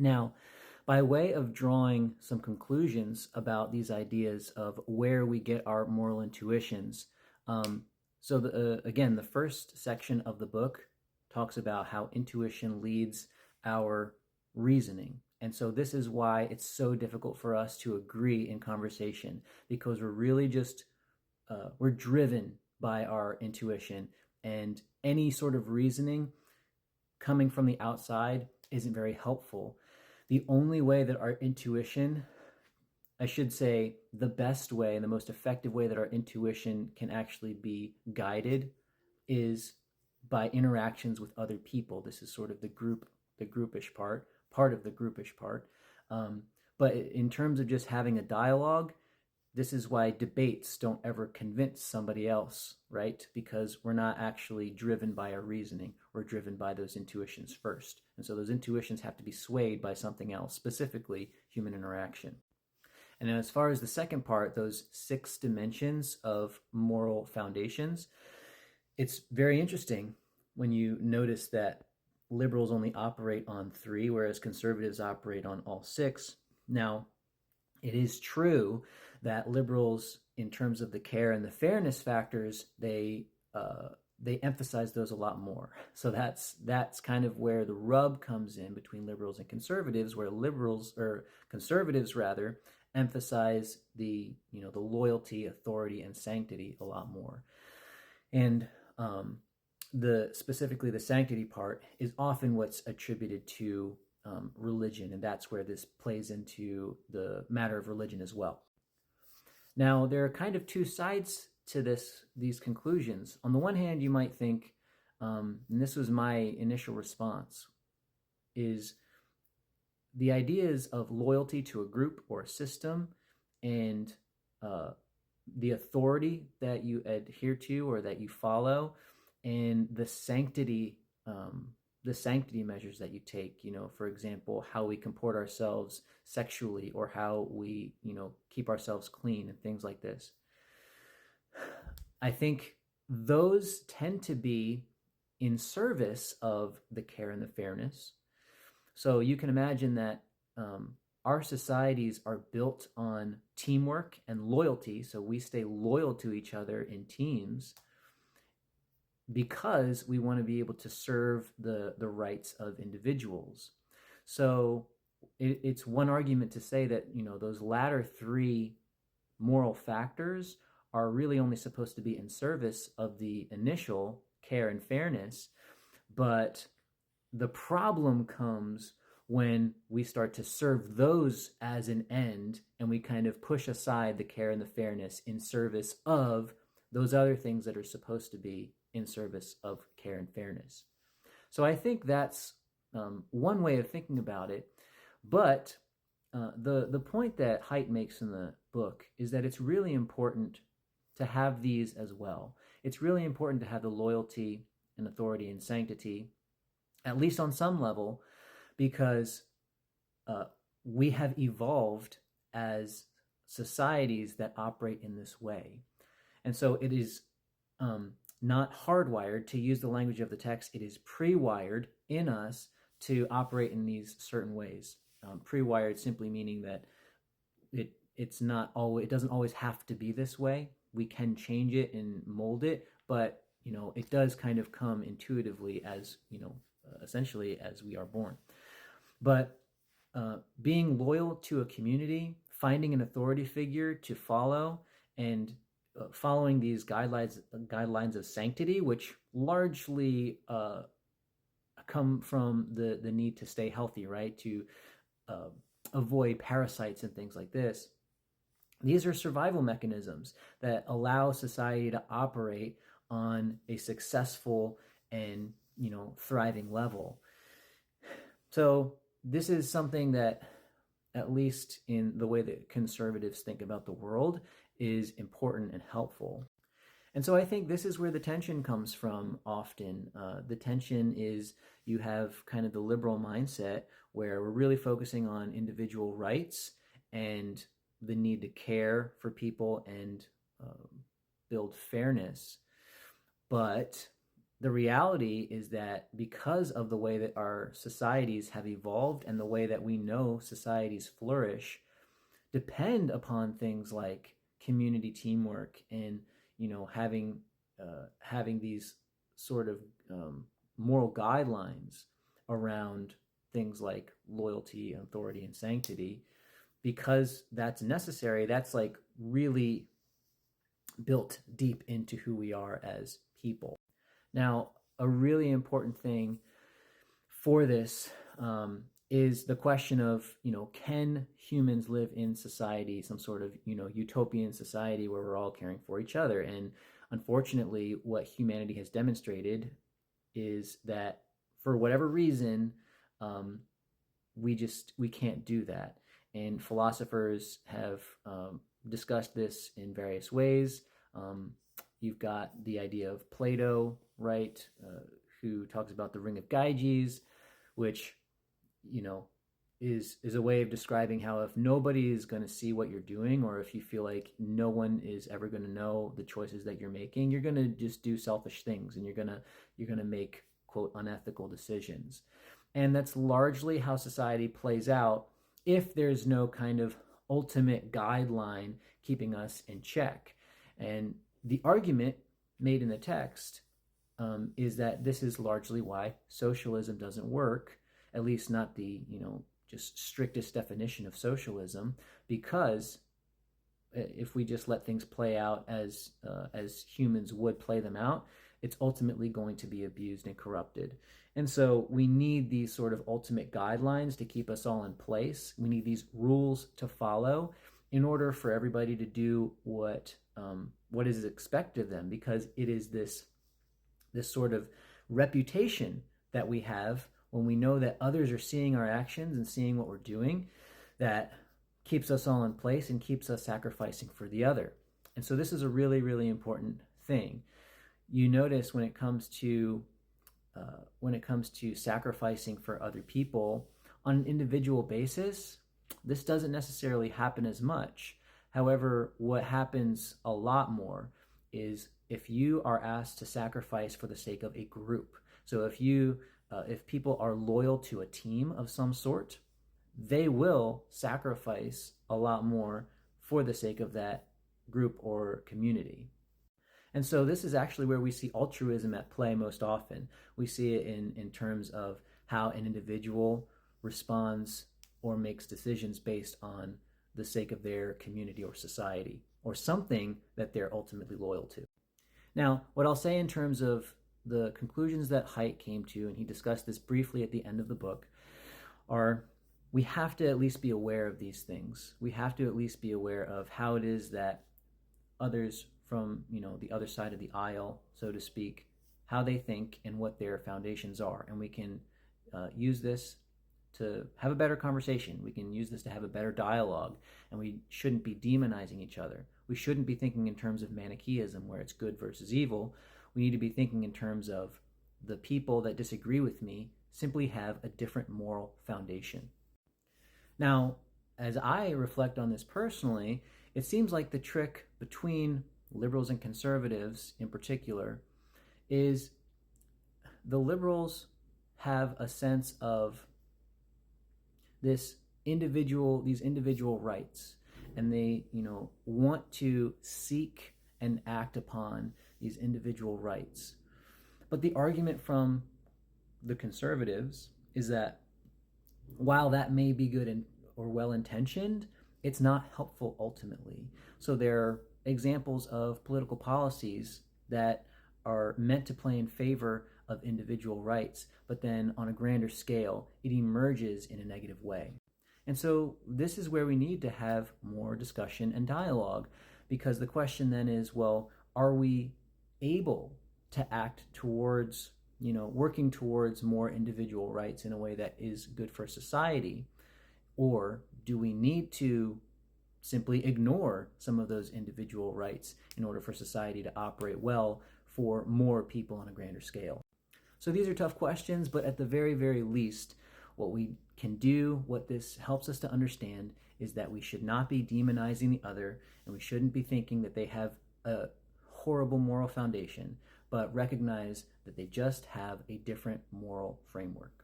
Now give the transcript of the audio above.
Now, by way of drawing some conclusions about these ideas of where we get our moral intuitions, again, the first section of the book talks about how intuition leads our reasoning. And so this is why it's so difficult for us to agree in conversation, because we're really just, we're driven by our intuition, and any sort of reasoning coming from the outside isn't very helpful. The only way that our intuition, I should say the best way and the most effective way that our intuition can actually be guided, is by interactions with other people. This is sort of the groupish part of the groupish part. But in terms of just having a dialogue, this is why debates don't ever convince somebody else, right? Because we're not actually driven by our reasoning. We're driven by those intuitions first. And so those intuitions have to be swayed by something else, specifically human interaction. And then as far as the second part, those 6 dimensions of moral foundations, it's very interesting when you notice that liberals only operate on 3, whereas conservatives operate on all 6. Now, it is true that liberals, in terms of the care and the fairness factors, they emphasize those a lot more. So that's kind of where the rub comes in between liberals and conservatives, where conservatives rather emphasize the loyalty, authority, and sanctity a lot more. And specifically the sanctity part is often what's attributed to religion, and that's where this plays into the matter of religion as well. Now, there are kind of 2 sides to these conclusions. On the one hand, you might think, and this was my initial response, is the ideas of loyalty to a group or a system, and the authority that you adhere to or that you follow, and the sanctity measures that you take, for example, how we comport ourselves sexually, or how we, keep ourselves clean and things like this. I think those tend to be in service of the care and the fairness. So you can imagine that our societies are built on teamwork and loyalty. So we stay loyal to each other in teams because we want to be able to serve the rights of individuals. So it's one argument to say that, those latter 3 moral factors are really only supposed to be in service of the initial care and fairness. But the problem comes when we start to serve those as an end, and we kind of push aside the care and the fairness in service of those other things that are supposed to be in service of care and fairness. So I think that's one way of thinking about it. But the point that Haidt makes in the book is that it's really important to have these as well. It's really important to have the loyalty and authority and sanctity, at least on some level, because we have evolved as societies that operate in this way. And so it is not hardwired, to use the language of the text. It is pre-wired in us to operate in these certain ways. Pre-wired simply meaning that it doesn't always have to be this way. We can change it and mold it, but it does kind of come intuitively as essentially as we are born. But being loyal to a community, finding an authority figure to follow, and following these guidelines of sanctity, which largely come from the need to stay healthy, right? To avoid parasites and things like this. These are survival mechanisms that allow society to operate on a successful and thriving level. So this is something that, at least in the way that conservatives think about the world, is important and helpful. And so I think this is where the tension comes from often. The tension is you have kind of the liberal mindset where we're really focusing on individual rights and the need to care for people and build fairness. But the reality is that because of the way that our societies have evolved and the way that we know societies flourish depend upon things like community teamwork and having these sort of moral guidelines around things like loyalty, authority, and sanctity. Because that's necessary, that's like really built deep into who we are as people. Now, a really important thing for this is the question of, can humans live in society, some sort of, utopian society where we're all caring for each other? And unfortunately, what humanity has demonstrated is that for whatever reason, we can't do that. And philosophers have discussed this in various ways. You've got the idea of Plato, right, who talks about the ring of Gyges, which, is a way of describing how if nobody is going to see what you're doing, or if you feel like no one is ever going to know the choices that you're making, you're going to just do selfish things, and you're going to make, quote, unethical decisions. And that's largely how society plays out if there's no kind of ultimate guideline keeping us in check. And the argument made in the text is that this is largely why socialism doesn't work, at least not the, just strictest definition of socialism, because if we just let things play out as humans would play them out, it's ultimately going to be abused and corrupted. And so we need these sort of ultimate guidelines to keep us all in place. We need these rules to follow in order for everybody to do what is expected of them, because it is this sort of reputation that we have when we know that others are seeing our actions and seeing what we're doing, that keeps us all in place and keeps us sacrificing for the other. And so this is a really, really important thing. You notice when it comes to sacrificing for other people on an individual basis, this doesn't necessarily happen as much. However, what happens a lot more is if you are asked to sacrifice for the sake of a group. So if people are loyal to a team of some sort, they will sacrifice a lot more for the sake of that group or community. And so this is actually where we see altruism at play most often. We see it in terms of how an individual responds or makes decisions based on the sake of their community or society, or something that they're ultimately loyal to. Now, what I'll say in terms of the conclusions that Haidt came to, and he discussed this briefly at the end of the book, are we have to at least be aware of these things. We have to at least be aware of how it is that others from the other side of the aisle, so to speak, how they think and what their foundations are. And we can use this to have a better conversation. We can use this to have a better dialogue, and we shouldn't be demonizing each other. We shouldn't be thinking in terms of Manichaeism, where it's good versus evil. We need to be thinking in terms of the people that disagree with me simply have a different moral foundation. Now, as I reflect on this personally, it seems like the trick between liberals and conservatives in particular is the liberals have a sense of these individual rights, and they want to seek and act upon these individual rights. But the argument from the conservatives is that while that may be good or well-intentioned, it's not helpful ultimately. So there are examples of political policies that are meant to play in favor of individual rights, but then on a grander scale, it emerges in a negative way. And so this is where we need to have more discussion and dialogue, because the question then is, well, are we able to act towards, working towards more individual rights in a way that is good for society? Or do we need to simply ignore some of those individual rights in order for society to operate well for more people on a grander scale? So these are tough questions, but at the very, very least, what we can do, what this helps us to understand, is that we should not be demonizing the other, and we shouldn't be thinking that they have a horrible moral foundation, but recognize but they just have a different moral framework.